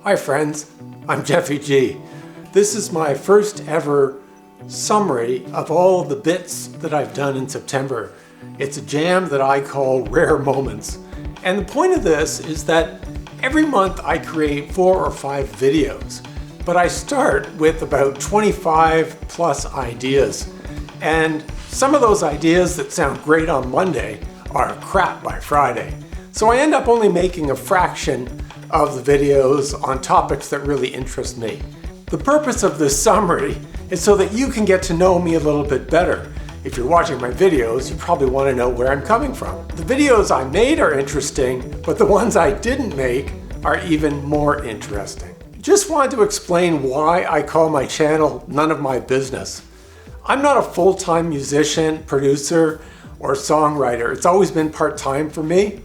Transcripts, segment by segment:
Hi friends, I'm Jeffy G. This is my first ever summary of all the bits that I've done in September. It's a jam that I call Rare Moments. And the point of this is that every month I create 4 or 5 videos, but I start with about 25 plus ideas. And some of those ideas that sound great on Monday are crap by Friday. So I end up only making a fraction of the videos on topics that really interest me. The purpose of this summary is so that you can get to know me a little bit better. If you're watching my videos, you probably want to know where I'm coming from. The videos I made are interesting, but the ones I didn't make are even more interesting. Just wanted to explain why I call my channel None of My Business. I'm not a full-time musician, producer, or songwriter. It's always been part-time for me.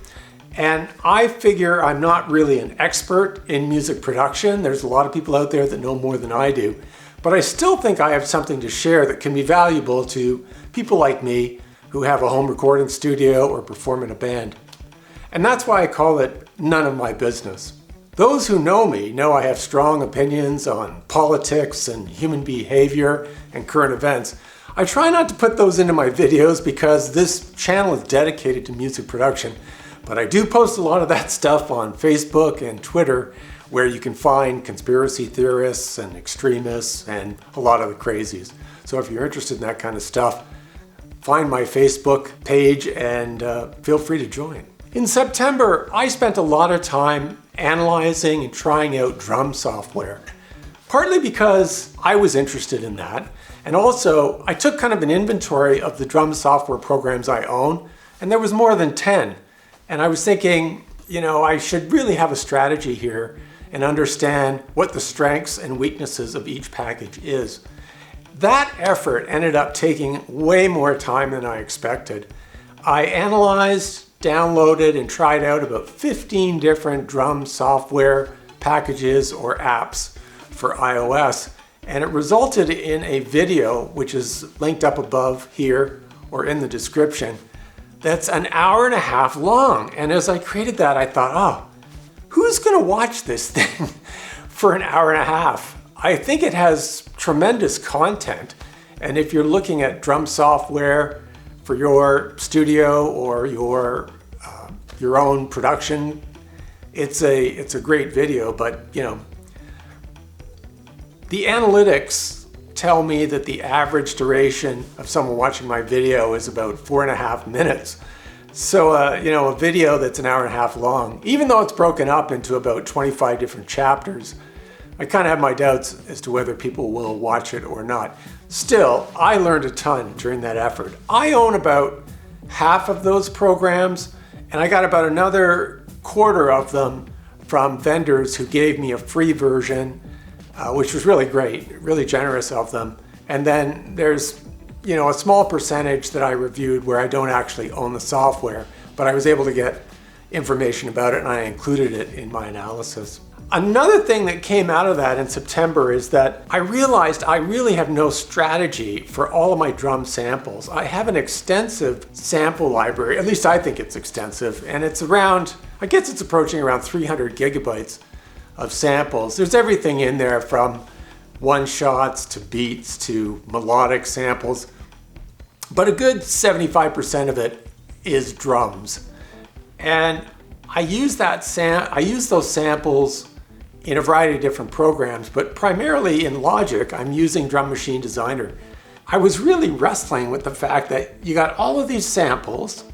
And I figure I'm not really an expert in music production. There's a lot of people out there that know more than I do. But I still think I have something to share that can be valuable to people like me who have a home recording studio or perform in a band. And that's why I call it None of My Business. Those who know me know I have strong opinions on politics and human behavior and current events. I try not to put those into my videos because this channel is dedicated to music production. But I do post a lot of that stuff on Facebook and Twitter, where you can find conspiracy theorists and extremists and a lot of the crazies. So if you're interested in that kind of stuff, find my Facebook page and feel free to join. In September, I spent a lot of time analyzing and trying out drum software, partly because I was interested in that. And also, I took kind of an inventory of the drum software programs I own, and there was more than 10. And I was thinking, I should really have a strategy here and understand what the strengths and weaknesses of each package is. That effort ended up taking way more time than I expected. I analyzed, downloaded, and tried out about 15 different drum software packages or apps for iOS, and it resulted in a video, which is linked up above here or in the description, that's an hour and a half long. And as I created that, I thought, who's gonna watch this thing for an hour and a half? I think it has tremendous content. And if you're looking at drum software for your studio or your own production, it's a great video, but the analytics tell me that the average duration of someone watching my video is about 4.5 minutes. So, a video that's an hour and a half long, even though it's broken up into about 25 different chapters, I kind of have my doubts as to whether people will watch it or not. Still, I learned a ton during that effort. I own about half of those programs, and I got about another quarter of them from vendors who gave me a free version, which was really great, really generous of them. And then there's, a small percentage that I reviewed where I don't actually own the software, but I was able to get information about it and I included it in my analysis. Another thing that came out of that in September is that I realized I really have no strategy for all of my drum samples. I have an extensive sample library, at least I think it's extensive, and it's around, I guess it's approaching around 300 gigabytes of samples. There's everything in there from one-shots to beats to melodic samples, but a good 75% of it is drums. And I use those samples in a variety of different programs, but primarily in Logic, I'm using Drum Machine Designer. I was really wrestling with the fact that you got all of these samples,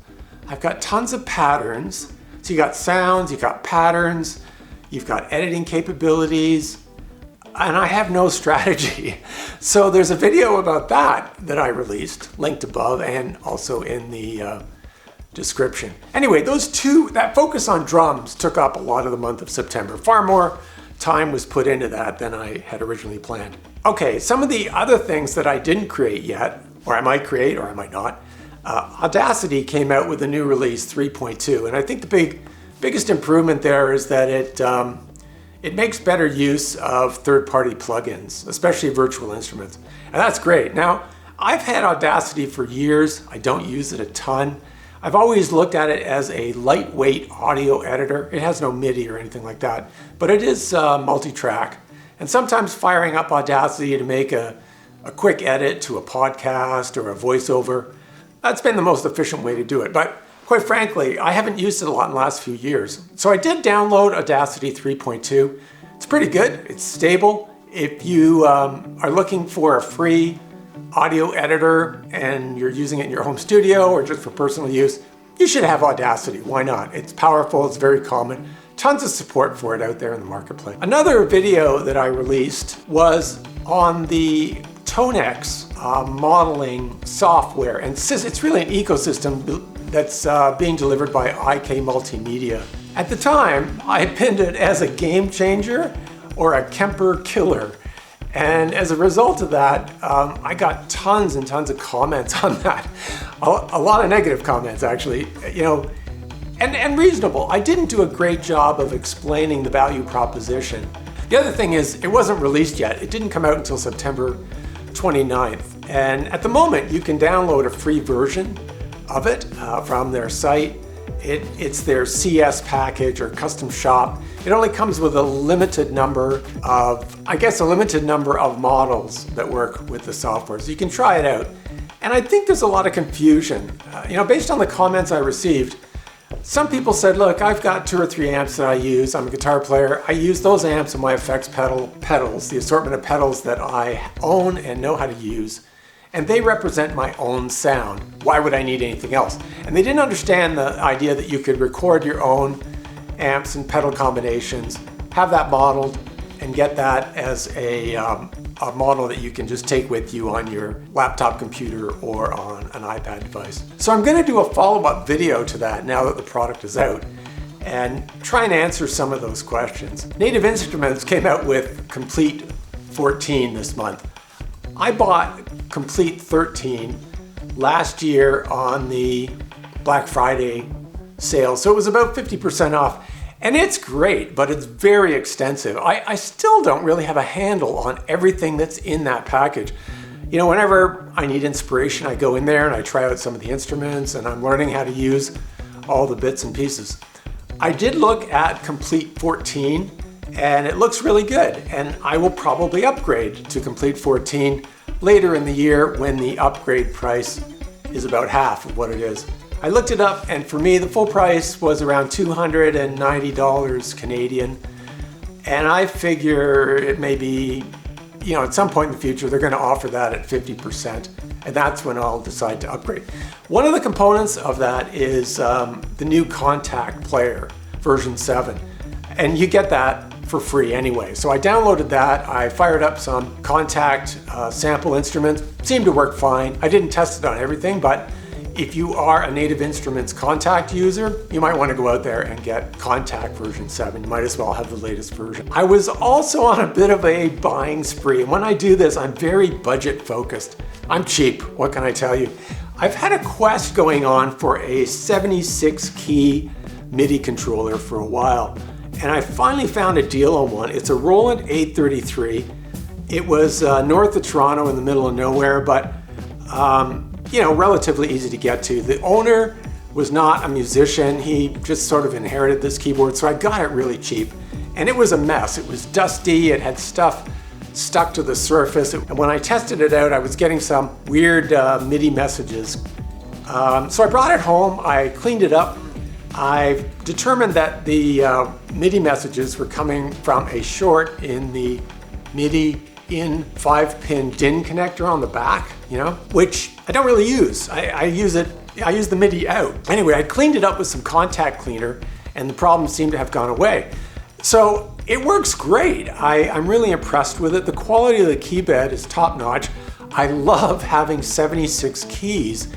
I've got tons of patterns, so you got sounds, you got patterns, you've got editing capabilities, and I have no strategy. So there's a video about that I released, linked above and also in the description. Anyway, that focus on drums took up a lot of the month of September. Far more time was put into that than I had originally planned. Okay, some of the other things that I didn't create yet, or I might create or I might not. Audacity came out with a new release 3.2, and I think the biggest improvement there is that it makes better use of third-party plugins, especially virtual instruments, and that's great. Now, I've had Audacity for years. I don't use it a ton. I've always looked at it as a lightweight audio editor. It has no MIDI or anything like that, but it is multi-track. And sometimes firing up Audacity to make a quick edit to a podcast or a voiceover, that's been the most efficient way to do it. But quite frankly, I haven't used it a lot in the last few years. So I did download Audacity 3.2. It's pretty good, it's stable. If you are looking for a free audio editor and you're using it in your home studio or just for personal use, you should have Audacity. Why not? It's powerful, it's very common. Tons of support for it out there in the marketplace. Another video that I released was on the Tonex modeling software, and it's really an ecosystem that's being delivered by Akai Multimedia. At the time, I pinned it as a game changer or a Kemper killer. And as a result of that, I got tons and tons of comments on that. A lot of negative comments, actually, and reasonable. I didn't do a great job of explaining the value proposition. The other thing is, it wasn't released yet. It didn't come out until September 29th. And at the moment, you can download a free version of it from their site. It's their CS package or custom shop. It only comes with a limited number of models that work with the software. So you can try it out. And I think there's a lot of confusion. Based on the comments I received, some people said, look, I've got 2 or 3 amps that I use. I'm a guitar player. I use those amps in my effects pedals, the assortment of pedals that I own and know how to use. And they represent my own sound. Why would I need anything else? And they didn't understand the idea that you could record your own amps and pedal combinations, have that modeled, and get that as a model that you can just take with you on your laptop computer or on an iPad device. So I'm going to do a follow-up video to that now that the product is out and try and answer some of those questions. Native Instruments came out with Komplete 14 this month. I bought Komplete 13 last year on the Black Friday sale, so it was about 50% off. And it's great, but it's very extensive. I still don't really have a handle on everything that's in that package. Whenever I need inspiration, I go in there and I try out some of the instruments and I'm learning how to use all the bits and pieces. I did look at Komplete 14 and it looks really good, and I will probably upgrade to Komplete 14 later in the year when the upgrade price is about half of what it is. I looked it up, and for me, the full price was around $290 Canadian. And I figure it may be, at some point in the future, they're going to offer that at 50%. And that's when I'll decide to upgrade. One of the components of that is the new Kontakt player, version 7. And you get that for free anyway. So I downloaded that. I fired up some Kontakt sample instruments. Seemed to work fine. I didn't test it on everything, but if you are a Native Instruments Kontakt user, you might want to go out there and get Kontakt version 7. You might as well have the latest version. I was also on a bit of a buying spree, and when I do this, I'm very budget focused. I'm cheap, what can I tell you? I've had a quest going on for a 76 key MIDI controller for a while, and I finally found a deal on one. It's a Roland A33. It was north of Toronto in the middle of nowhere, but relatively easy to get to. The owner was not a musician. He just sort of inherited this keyboard, so I got it really cheap. And it was a mess. It was dusty. It had stuff stuck to the surface. And when I tested it out, I was getting some weird MIDI messages. So I brought it home. I cleaned it up. I determined that the MIDI messages were coming from a short in the MIDI in 5-pin DIN connector on the back, which I don't really use. I use the MIDI out. Anyway, I cleaned it up with some contact cleaner and the problem seemed to have gone away. So it works great. I'm really impressed with it. The quality of the key bed is top notch. I love having 76 keys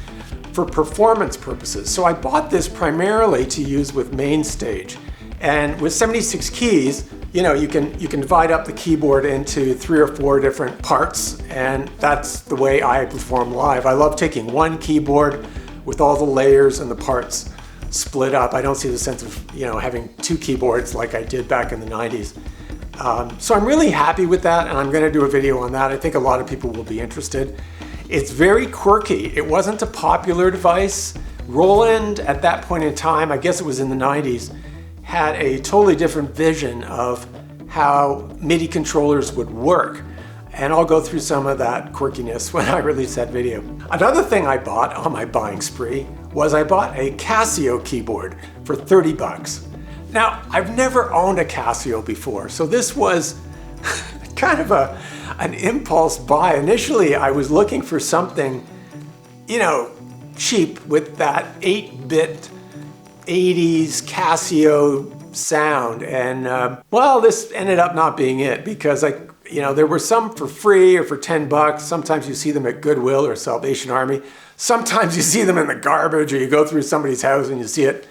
for performance purposes. So I bought this primarily to use with MainStage. And with 76 keys, you can divide up the keyboard into 3 or 4 different parts, and that's the way I perform live. I love taking one keyboard with all the layers and the parts split up. I don't see the sense of having 2 keyboards like I did back in the 90s. So I'm really happy with that, and I'm going to do a video on that. I think a lot of people will be interested. It's very quirky. It wasn't a popular device Roland, at that point in time, I guess it was in the 90s, had a totally different vision of how MIDI controllers would work. And I'll go through some of that quirkiness when I release that video. Another thing I bought on my buying spree was I bought a Casio keyboard for 30 bucks. Now, I've never owned a Casio before, so this was kind of an impulse buy. Initially, I was looking for something, you know, cheap with that 8-bit 80s Casio sound. And well, this ended up not being it because there were some for free or for 10 bucks. Sometimes you see them at Goodwill or Salvation Army. Sometimes you see them in the garbage, or you go through somebody's house and you see it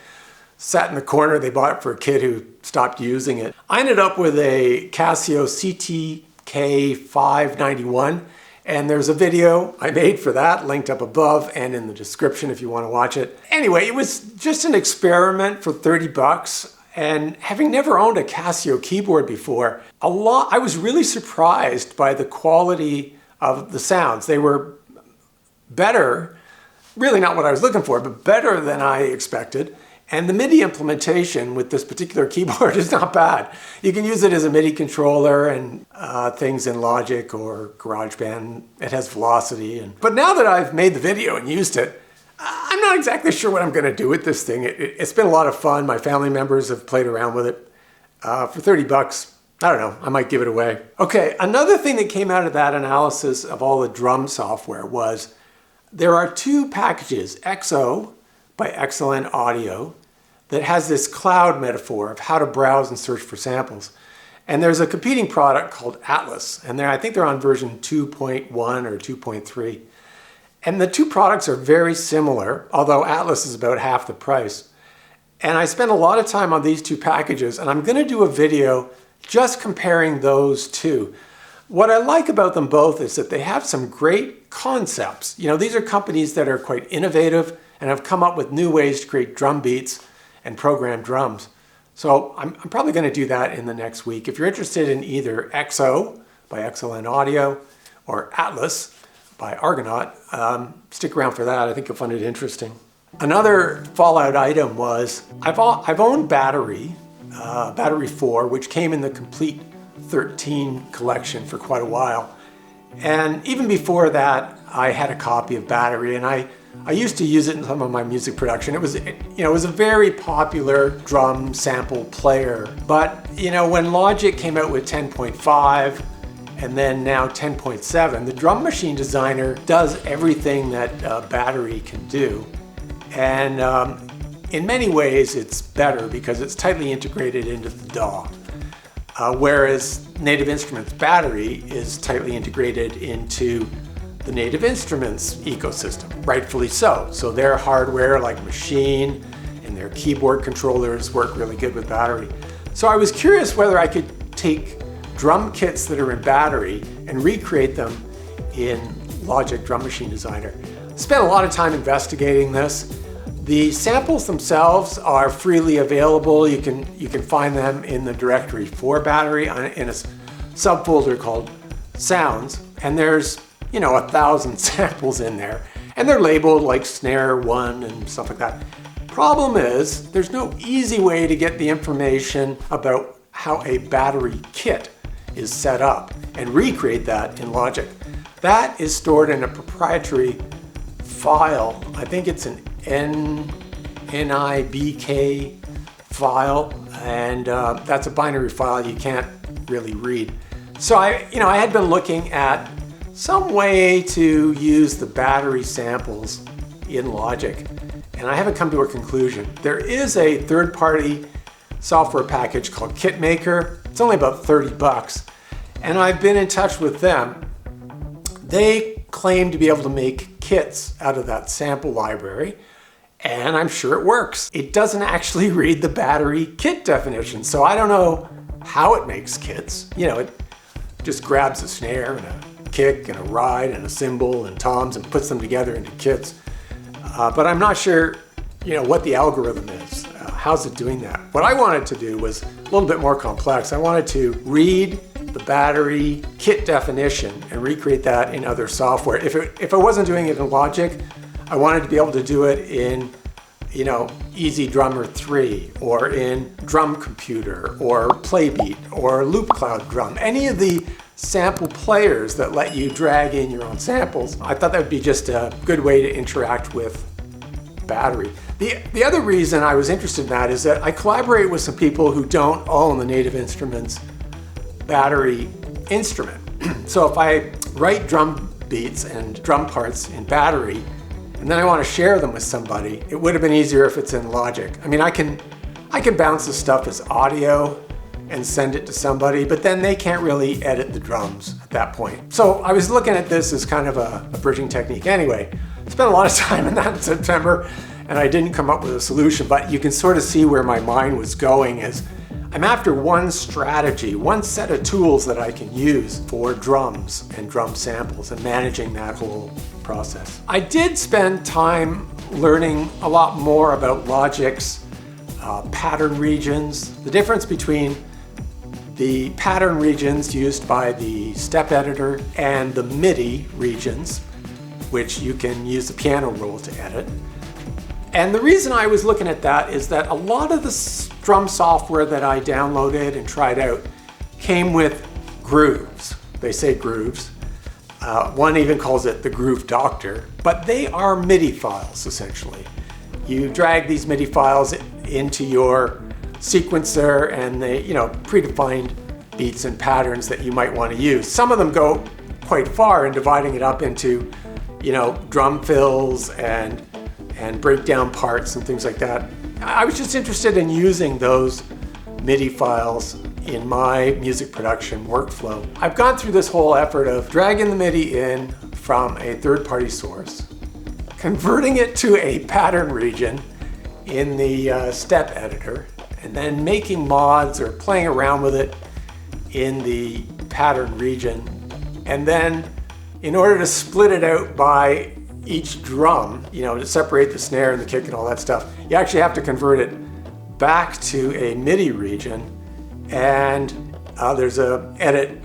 sat in the corner. They bought it for a kid who stopped using it. I ended up with a Casio CTK 591, and there's a video I made for that linked up above and in the description if you want to watch it. Anyway, it was just an experiment for 30 bucks. And having never owned a Casio keyboard before, I was really surprised by the quality of the sounds. They were better, really not what I was looking for, but better than I expected. And the MIDI implementation with this particular keyboard is not bad. You can use it as a MIDI controller and things in Logic or GarageBand. It has velocity. But now that I've made the video and used it, I'm not exactly sure what I'm going to do with this thing. It's been a lot of fun. My family members have played around with it. For 30 bucks, I don't know, I might give it away. Okay, another thing that came out of that analysis of all the drum software was there are two packages, XO by Excellent Audio, that has this cloud metaphor of how to browse and search for samples. And there's a competing product called Atlas, and I think they're on version 2.1 or 2.3. And the two products are very similar, although Atlas is about half the price. And I spent a lot of time on these two packages, and I'm going to do a video just comparing those two. What I like about them both is that they have some great concepts. You know, these are companies that are quite innovative and have come up with new ways to create drum beats and program drums. So I'm probably going to do that in the next week. If you're interested in either XO by Excellent Audio or Atlas by Argonaut, stick around for that. I think you'll find it interesting. Another fallout item was I've owned Battery 4, which came in the Komplete 13 collection for quite a while. And even before that, I had a copy of Battery, and I used to use it in some of my music production. It was a very popular drum sample player. But when Logic came out with 10.5 and then now 10.7, the Drum Machine Designer does everything that Battery can do. And in many ways, it's better because it's tightly integrated into the DAW. Whereas Native Instruments Battery is tightly integrated into the Native Instruments ecosystem, rightfully so. So their hardware like Maschine and their keyboard controllers work really good with Battery. So I was curious whether I could take drum kits that are in Battery and recreate them in Logic Drum Machine Designer. Spent a lot of time investigating this. The samples themselves are freely available. You can find them in the directory for Battery in a subfolder called Sounds, and there's 1,000 samples in there, and they're labeled like Snare 1 and stuff like that. Problem is, there's no easy way to get the information about how a Battery kit is set up and recreate that in Logic. That is stored in a proprietary file. I think it's an NIBK file, and that's a binary file you can't really read. So I had been looking at some way to use the Battery samples in Logic, and I haven't come to a conclusion. There is a third-party software package called KitMaker. It's only about 30 bucks, and I've been in touch with them. They claim to be able to make kits out of that sample library, and I'm sure it works. It doesn't actually read the Battery kit definition, so I don't know how it makes kits. It just grabs a snare and a kick and a ride and a cymbal and toms and puts them together into kits. But I'm not sure, what the algorithm is. How's it doing that? What I wanted to do was a little bit more complex. I wanted to read the Battery kit definition and recreate that in other software. If I wasn't doing it in Logic, I wanted to be able to do it in you know, Easy Drummer 3, or in Drum Computer, or Playbeat, or Loopcloud Drum, any of the sample players that let you drag in your own samples. I thought that would be just a good way to interact with Battery. The other reason I was interested in that is that I collaborate with some people who don't own the Native Instruments Battery instrument. So if I write drum beats and drum parts in Battery, and then I want to share them with somebody, it would have been easier if it's in Logic. I mean, I can bounce the stuff as audio and send it to somebody, but then they can't really edit the drums at that point. So I was looking at this as kind of a bridging technique. Anyway, I spent a lot of time in that in September, and I didn't come up with a solution, but you can sort of see where my mind was going as I'm after one strategy, one set of tools that I can use for drums and drum samples and managing that whole process. I did spend time learning a lot more about Logic's pattern regions, the difference between the pattern regions used by the step editor and the MIDI regions, which you can use the piano roll to edit. And the reason I was looking at that is that a lot of the drum software that I downloaded and tried out came with grooves. They say grooves. One even calls it the Groove Doctor, but they are MIDI files essentially. You drag these MIDI files into your sequencer and they, you know, predefined beats and patterns that you might want to use. Some of them go quite far in dividing it up into, you know, drum fills and breakdown parts and things like that. I was just interested in using those MIDI files in my music production workflow. I've gone through this whole effort of dragging the MIDI in from a third-party source, converting it to a pattern region in the step editor, and then making mods or playing around with it in the pattern region. And then in order to split it out by each drum, you know, to separate the snare and the kick and all that stuff, you actually have to convert it back to a MIDI region, and there's a edit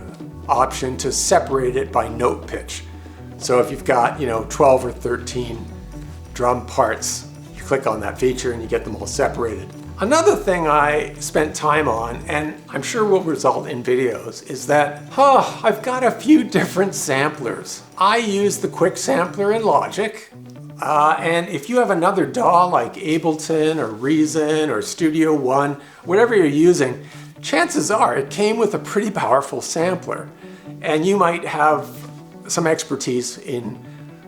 option to separate it by note pitch. So if you've got, you know, 12 or 13 drum parts, you click on that feature and you get them all separated. Another thing I spent time on, and I'm sure will result in videos, is that, I've got a few different samplers. I use the Quick Sampler in Logic, and if you have another DAW like Ableton or Reason or Studio One, whatever you're using, chances are it came with a pretty powerful sampler. And you might have some expertise in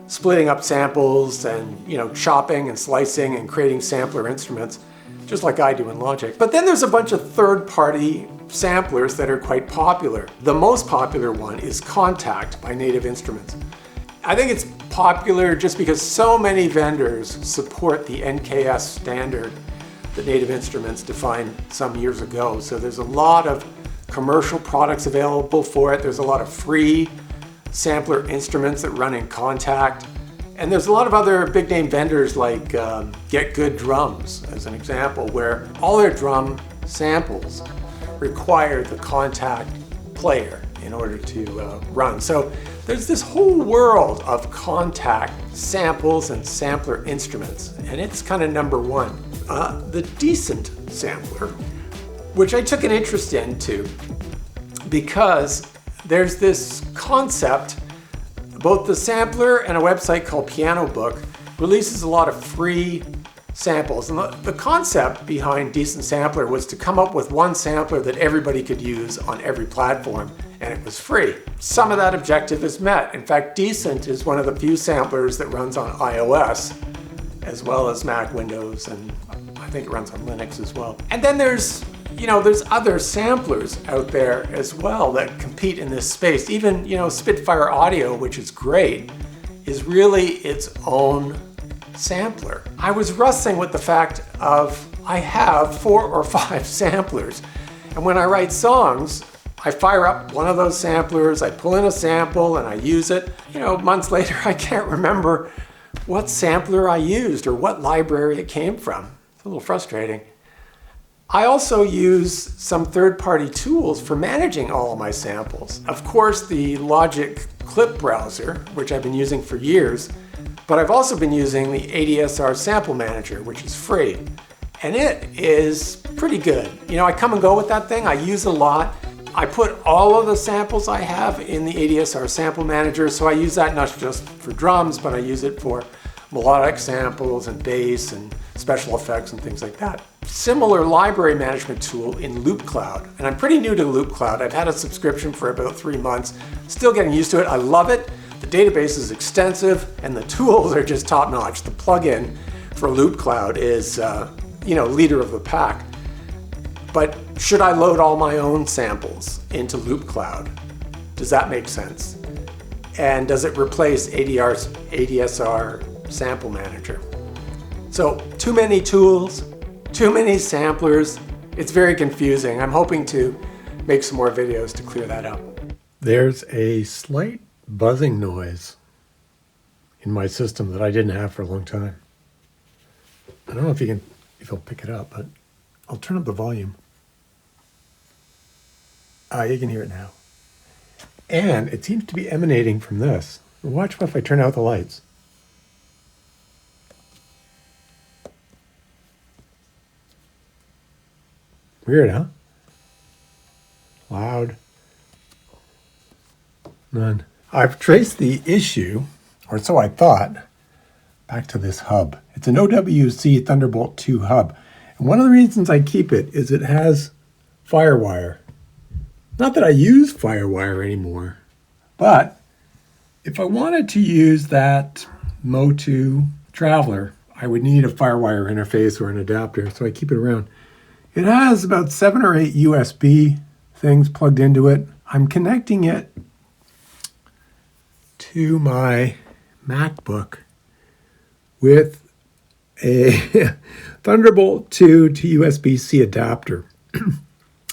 splitting up samples and, you know, chopping and slicing and creating sampler instruments, just like I do in Logic. But then there's a bunch of third-party samplers that are quite popular. The most popular one is Kontakt by Native Instruments. I think it's popular just because so many vendors support the NKS standard that Native Instruments defined some years ago. So there's a lot of commercial products available for it. There's a lot of free sampler instruments that run in Kontakt. And there's a lot of other big name vendors like Get Good Drums, as an example, where all their drum samples require the Kontakt player in order to run. So there's this whole world of Kontakt samples and sampler instruments, and it's kind of number one. The decent sampler, which I took an interest into because there's this concept. Both the sampler and a website called PianoBook releases a lot of free samples. And the concept behind Decent Sampler was to come up with one sampler that everybody could use on every platform, and it was free. Some of that objective is met. In fact, Decent is one of the few samplers that runs on iOS, as well as Mac, Windows, and I think it runs on Linux as well. And then there's other samplers out there as well that compete in this space. Even, Spitfire Audio, which is great, is really its own sampler. I was wrestling with the fact of I have 4 or 5 samplers. And when I write songs, I fire up one of those samplers, I pull in a sample and I use it. Months later, I can't remember what sampler I used or what library it came from. It's a little frustrating. I also use some third-party tools for managing all of my samples. Of course, the Logic Clip Browser, which I've been using for years, But I've also been using the ADSR sample manager, which is free. And it is pretty good. You know, I come and go with that thing. I use it a lot. I put all of the samples I have in the ADSR sample manager, so I use that not just for drums, but I use it for melodic samples and bass and special effects and things like that. Similar library management tool in Loopcloud, and I'm pretty new to Loopcloud. I've had a subscription for about 3 months, still getting used to it. I love it. The database is extensive and the tools are just top notch. The plugin for Loopcloud is, leader of the pack. But should I load all my own samples into Loopcloud? Does that make sense? And does it replace ADSR sample manager? So too many tools, too many samplers. It's very confusing. I'm hoping to make some more videos to clear that up. There's a slight buzzing noise in my system that I didn't have for a long time. I don't know if you'll pick it up, but I'll turn up the volume. You can hear it now. And it seems to be emanating from this. Watch if I turn out the lights. Weird, huh? Loud. None. I've traced the issue, or so I thought, back to this hub. It's an OWC Thunderbolt 2 hub. And one of the reasons I keep it is it has Firewire. Not that I use Firewire anymore, but if I wanted to use that Mo2 Traveler, I would need a Firewire interface or an adapter, so I keep it around. It has about 7 or 8 USB things plugged into it. I'm connecting it to my MacBook with a Thunderbolt 2 to USB-C adapter.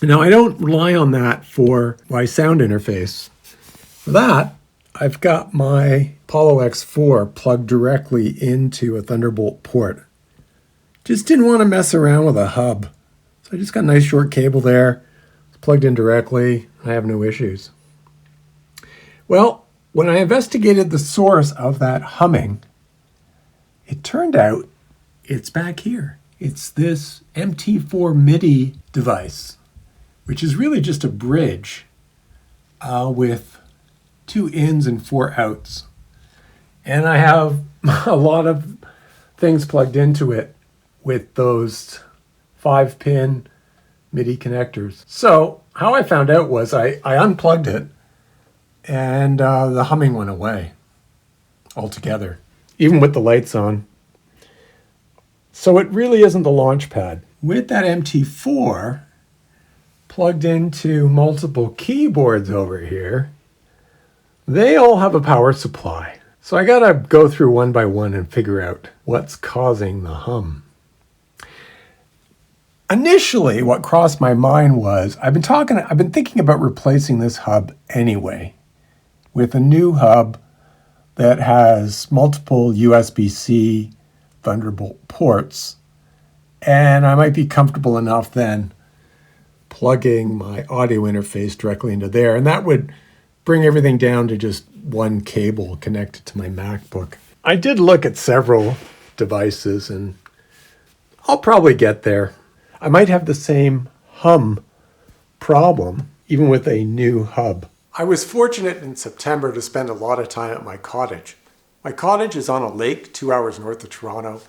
Now, I don't rely on that for my sound interface. For that, I've got my Apollo X4 plugged directly into a Thunderbolt port. Just didn't want to mess around with a hub. So I just got a nice short cable there. It's plugged in directly. I have no issues. Well, when I investigated the source of that humming, it turned out it's back here. It's this MT4 Midi device, which is really just a bridge with 2 ins and 4 outs. And I have a lot of things plugged into it with those 5-pin MIDI connectors. So how I found out was I unplugged it and the humming went away altogether, even with the lights on. So it really isn't the LaunchPad. With that MT4 plugged into multiple keyboards over here, they all have a power supply. So I gotta go through one by one and figure out what's causing the hum. Initially, what crossed my mind was, I've been thinking about replacing this hub anyway with a new hub that has multiple USB-C Thunderbolt ports. And I might be comfortable enough then plugging my audio interface directly into there. And that would bring everything down to just one cable connected to my MacBook. I did look at several devices and I'll probably get there. I might have the same hum problem even with a new hub. I was fortunate in September to spend a lot of time at my cottage. My cottage is on a lake 2 hours north of Toronto,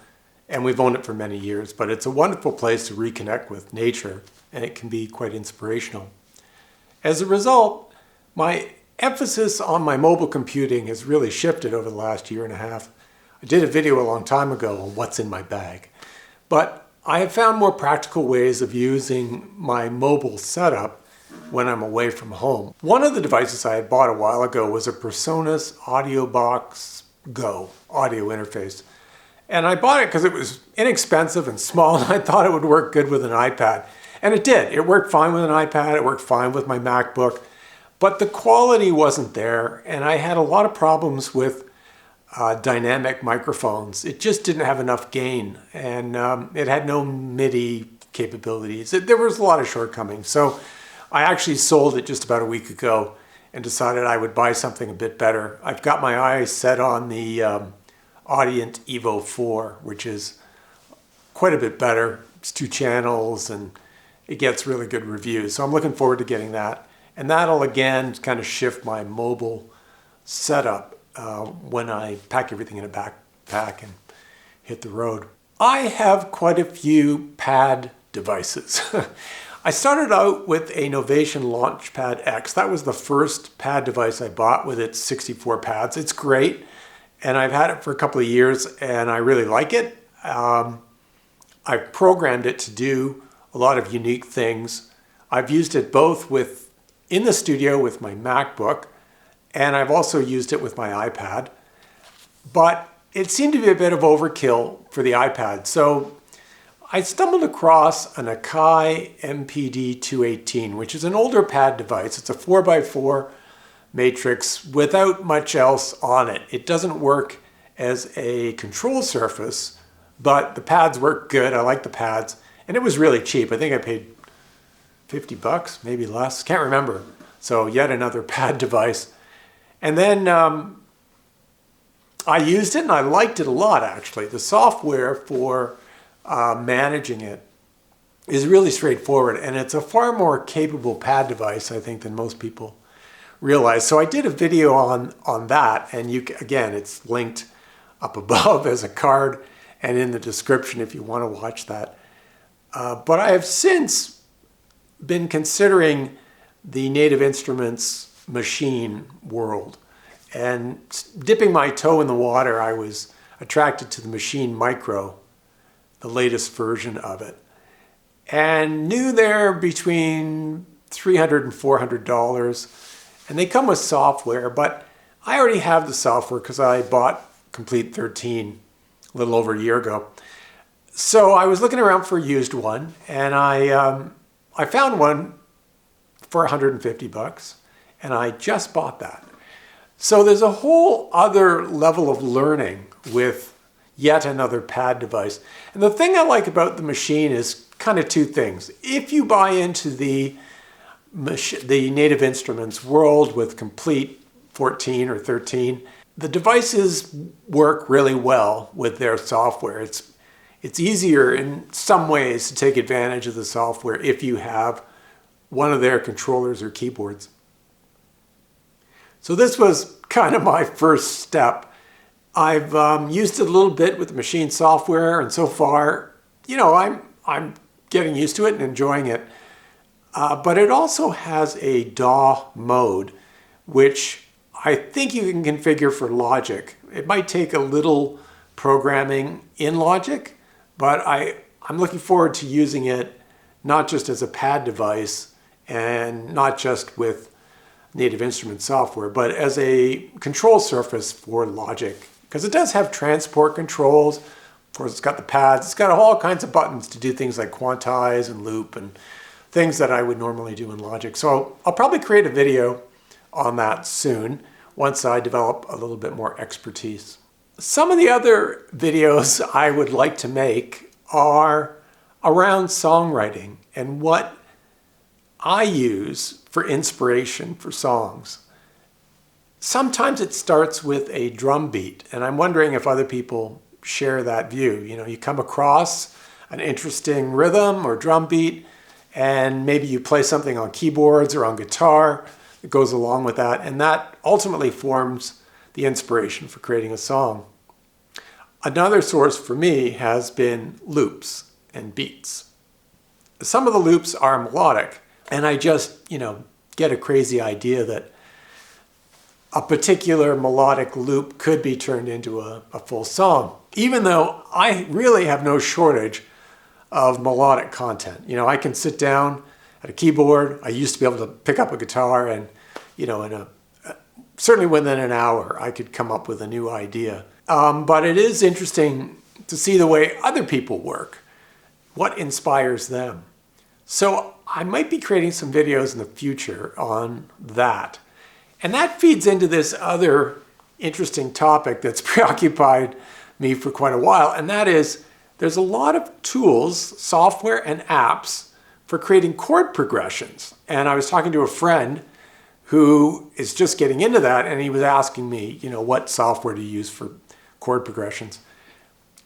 and we've owned it for many years, but it's a wonderful place to reconnect with nature, and it can be quite inspirational. As a result, my emphasis on my mobile computing has really shifted over the last year and a half. I did a video a long time ago on what's in my bag, but I have found more practical ways of using my mobile setup when I'm away from home. One of the devices I had bought a while ago was a Presonus AudioBox Go audio interface. And I bought it because it was inexpensive and small, and I thought it would work good with an iPad. And it did. It worked fine with an iPad, it worked fine with my MacBook, but the quality wasn't there, and I had a lot of problems with dynamic microphones. It just didn't have enough gain, and it had no MIDI capabilities. There was a lot of shortcomings. So I actually sold it just about a week ago and decided I would buy something a bit better. I've got my eyes set on the Audient EVO 4, which is quite a bit better. It's 2 channels and it gets really good reviews. So I'm looking forward to getting that. And that'll again kind of shift my mobile setup when I pack everything in a backpack and hit the road. I have quite a few pad devices. I started out with a Novation LaunchPad X. That was the first pad device I bought with its 64 pads. It's great, and I've had it for a couple of years, and I really like it. I've programmed it to do a lot of unique things. I've used it both in the studio with my MacBook, and I've also used it with my iPad. But it seemed to be a bit of overkill for the iPad, so I stumbled across an Akai MPD218, which is an older pad device. It's a 4x4 matrix without much else on it. It doesn't work as a control surface, but the pads work good. I like the pads, and it was really cheap. I think I paid 50 bucks, maybe less, can't remember. So yet another pad device. And then I used it and I liked it a lot, actually. The software for managing it is really straightforward, and it's a far more capable pad device, I think, than most people realize. So I did a video on that, and again, it's linked up above as a card and in the description if you want to watch that. But I have since been considering the Native Instruments Maschine world, and dipping my toe in the water, I was attracted to the Maschine Mikro, the latest version of it, and knew they're between $300 and $400, and they come with software, but I already have the software because I bought Komplete 13 a little over a year ago. So I was looking around for a used one, and I found one for 150 bucks, and I just bought that. So there's a whole other level of learning with yet another pad device. And the thing I like about the Maschine is kind of 2 things. If you buy into the Native Instruments world with Komplete 14 or 13, the devices work really well with their software. It's easier in some ways to take advantage of the software if you have one of their controllers or keyboards. So this was kind of my first step. I've used it a little bit with the Maschine software, and so far, you know, I'm getting used to it and enjoying it. But it also has a DAW mode, which I think you can configure for Logic. It might take a little programming in Logic, but I'm looking forward to using it not just as a pad device and not just with Native Instruments software, but as a control surface for Logic. Because it does have transport controls. Of course, it's got the pads. It's got all kinds of buttons to do things like quantize and loop and things that I would normally do in Logic. So I'll probably create a video on that soon once I develop a little bit more expertise. Some of the other videos I would like to make are around songwriting and what I use for inspiration for songs. Sometimes it starts with a drum beat, and I'm wondering if other people share that view. You know, you come across an interesting rhythm or drum beat, and maybe you play something on keyboards or on guitar that goes along with that, and that ultimately forms the inspiration for creating a song. Another source for me has been loops and beats. Some of the loops are melodic, and I just, get a crazy idea that a particular melodic loop could be turned into a full song, even though I really have no shortage of melodic content. I can sit down at a keyboard. I used to be able to pick up a guitar and, certainly within an hour, I could come up with a new idea. But it is interesting to see the way other people work, what inspires them. So I might be creating some videos in the future on that. And that feeds into this other interesting topic that's preoccupied me for quite a while, and that is there's a lot of tools, software and apps for creating chord progressions. And I was talking to a friend who is just getting into that, and he was asking me, what software to use for chord progressions.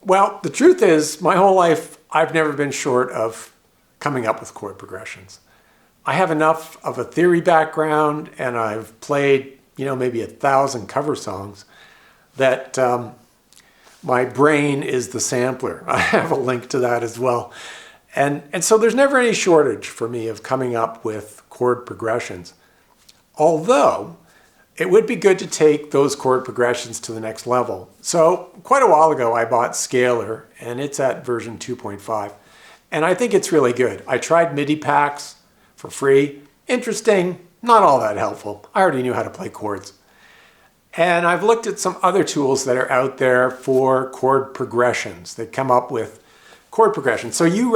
Well, the truth is, my whole life, I've never been short of coming up with chord progressions. I have enough of a theory background, and I've played, maybe 1,000 cover songs that my brain is the sampler. I have a link to that as well. And so there's never any shortage for me of coming up with chord progressions. Although, it would be good to take those chord progressions to the next level. So quite a while ago, I bought Scalar, and it's at version 2.5. And I think it's really good. I tried MIDI packs for free. Interesting, not all that helpful. I already knew how to play chords. And I've looked at some other tools that are out there for chord progressions. They come up with chord progressions. So you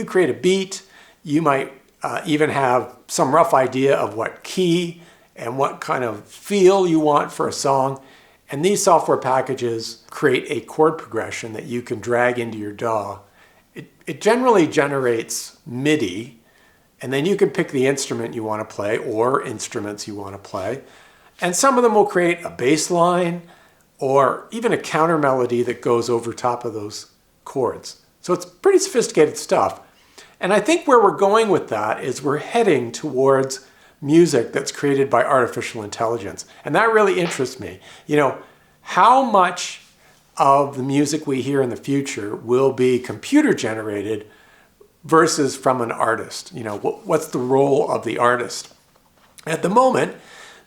create a beat. You might even have some rough idea of what key and what kind of feel you want for a song. And these software packages create a chord progression that you can drag into your DAW. It generally generates MIDI, and then you can pick the instrument you want to play or instruments you want to play. And some of them will create a bass line or even a counter melody that goes over top of those chords. So it's pretty sophisticated stuff. And I think where we're going with that is we're heading towards music that's created by artificial intelligence. And that really interests me. How much of the music we hear in the future will be computer generated versus from an artist? What's the role of the artist? At the moment,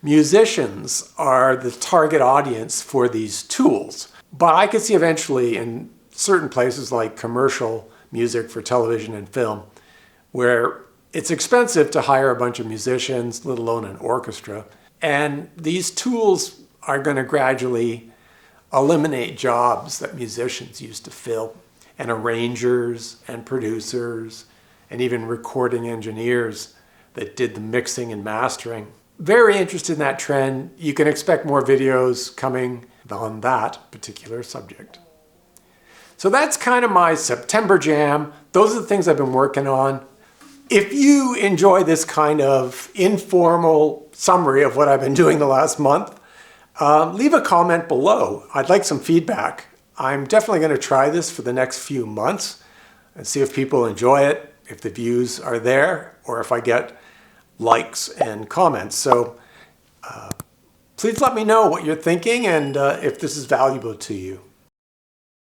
musicians are the target audience for these tools. But I could see eventually in certain places like commercial music for television and film, where it's expensive to hire a bunch of musicians, let alone an orchestra. And these tools are going to gradually eliminate jobs that musicians used to fill, and arrangers and producers and even recording engineers that did the mixing and mastering. Very interested in that trend. You can expect more videos coming on that particular subject. So that's kind of my September jam. Those are the things I've been working on. If you enjoy this kind of informal summary of what I've been doing the last month, leave a comment below. I'd like some feedback. I'm definitely going to try this for the next few months and see if people enjoy it, if the views are there, or if I get likes and comments. So please let me know what you're thinking and if this is valuable to you.